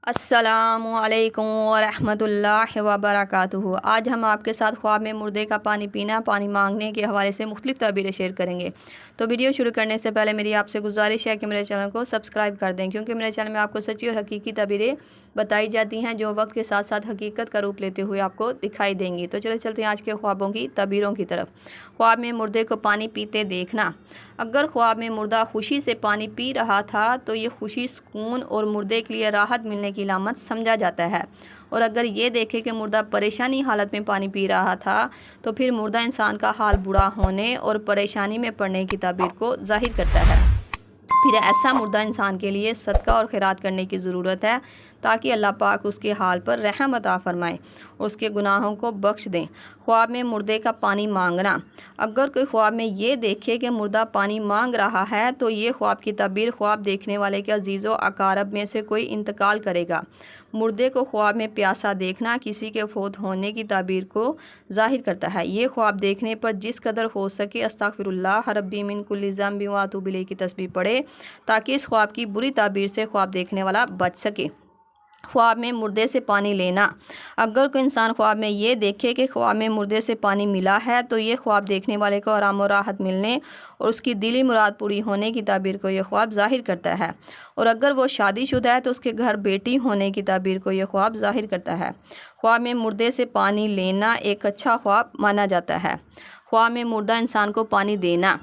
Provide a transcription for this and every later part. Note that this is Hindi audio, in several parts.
अस्सलामुअलैकुम वरहमतुल्लाहि वबरकातुहू। आज हम आपके साथ ख्वाब में मुर्दे का पानी पीना, पानी मांगने के हवाले से मुख्तलिफ ताबीरें शेयर करेंगे। तो वीडियो शुरू करने से पहले मेरी आपसे गुजारिश है कि मेरे चैनल को सब्सक्राइब कर दें, क्योंकि मेरे चैनल में आपको सच्ची और हकीकी ताबीरें बताई जाती हैं जो वक्त के साथ साथ हकीकत का रूप लेते हुए आपको दिखाई देंगी। तो चले चलते हैं आज के ख्वाबों की ताबीरों की तरफ। ख्वाब में मुर्दे को पानी पीते देखना। अगर ख्वाब में मुर्दा खुशी से पानी पी रहा था तो ये खुशी सुकून और मुर्दे के लिए राहत मिलने की अलामत समझा जाता है। और अगर ये देखे कि मुर्दा परेशानी हालत में पानी पी रहा था तो फिर मुर्दा इंसान का हाल बुरा होने और परेशानी में पड़ने की ताबीर को जाहिर करता है। फिर ऐसा मुर्दा इंसान के लिए सदका और खैरात करने की ज़रूरत है ताकि अल्लाह पाक उसके हाल पर रहम अता फरमाए और उसके गुनाहों को बख्श दें। ख्वाब में मुर्दे का पानी मांगना। अगर कोई ख्वाब में ये देखे कि मुर्दा पानी मांग रहा है तो ये ख्वाब की ताबीर ख्वाब देखने वाले के अजीज़ व अकारब में से कोई इंतकाल करेगा। मुर्दे को ख्वाब में प्यासा देखना किसी के फौत होने की ताबीर को जाहिर करता है। ये ख्वाब देखने पर जिस कदर हो सके अस्तगफिरुल्लाह रब्बी मिन कुल्लि ज़ंबिन व अतूबु इलैहि की तस्बीह पढ़े ताकि इस ख्वाब की बुरी ताबीर से ख्वाब देखने वाला बच सके। ख्वाब में मुर्दे से पानी लेना। अगर कोई इंसान ख्वाब में ये देखे कि ख्वाब में मुर्दे से पानी मिला है तो ये ख्वाब देखने वाले को आराम और राहत मिलने और उसकी दिली मुराद पूरी होने की ताबीर को यह ख्वाब जाहिर करता है। और अगर वो शादीशुदा है तो उसके घर बेटी होने की ताबीर को यह ख्वाब जाहिर करता है। ख्वाब में मुर्दे से पानी लेना एक अच्छा ख्वाब माना जाता है। ख्वाब में मुर्दा इंसान को पानी देना।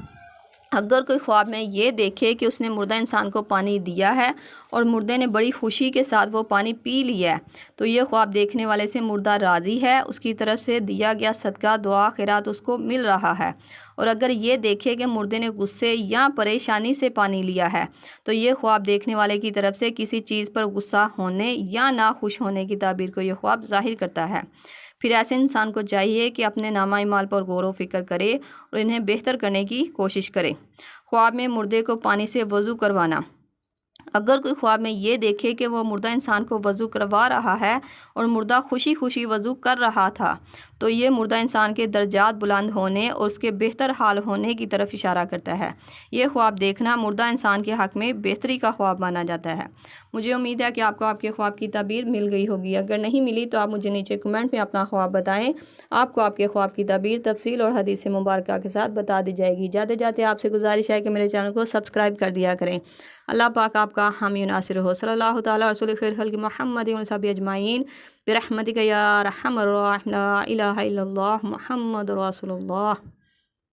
अगर कोई ख्वाब में ये देखे कि उसने मुर्दा इंसान को पानी दिया है और मुर्दे ने बड़ी खुशी के साथ वो पानी पी लिया है तो ये ख्वाब देखने वाले से मुर्दा राज़ी है, उसकी तरफ से दिया गया सदका दुआ खैरात उसको मिल रहा है। और अगर ये देखे कि मुर्दे ने गुस्से या परेशानी से पानी लिया है तो ये ख्वाब देखने वाले की तरफ से किसी चीज़ पर गुस्सा होने या नाखुश होने की ताबीर को यह ख्वाब जाहिर करता है। फिर ऐसे इंसान को चाहिए कि अपने नामा इमाल पर गौर व फिक्र करे और इन्हें बेहतर करने की कोशिश करे। ख्वाब में मुर्दे को पानी से वज़ू करवाना। अगर कोई ख्वाब में ये देखे कि वो मुर्दा इंसान को वज़ू करवा रहा है और मुर्दा खुशी खुशी वज़ू कर रहा था तो ये मुर्दा इंसान के दर्जात बुलंद होने और उसके बेहतर हाल होने की तरफ इशारा करता है। ये ख्वाब देखना मुर्दा इंसान के हक़ में बेहतरी का ख्वाब माना जाता है। मुझे उम्मीद है कि आपको आपके ख्वाब की ताबीर मिल गई होगी। अगर नहीं मिली तो आप मुझे नीचे कमेंट में अपना ख्वाब बताएं। आपको आपके ख्वाब की ताबीर तफसील और हदीस मुबारक के साथ बता दी जाएगी। जाते जाते आपसे गुजारिश है कि मेरे चैनल को सब्सक्राइब कर दिया करें। अल्लाह पाक आपका हामी नासिर हो। सल्लल्लाहु तआला रसूल खैर खल्क़ मुहम्मद व सहाबी अजमाइन बिरहमतिका या अरहमर राहिमीन। ला इलाहा इल्लल्लाह मुहम्मदुर रसूलुल्लाह।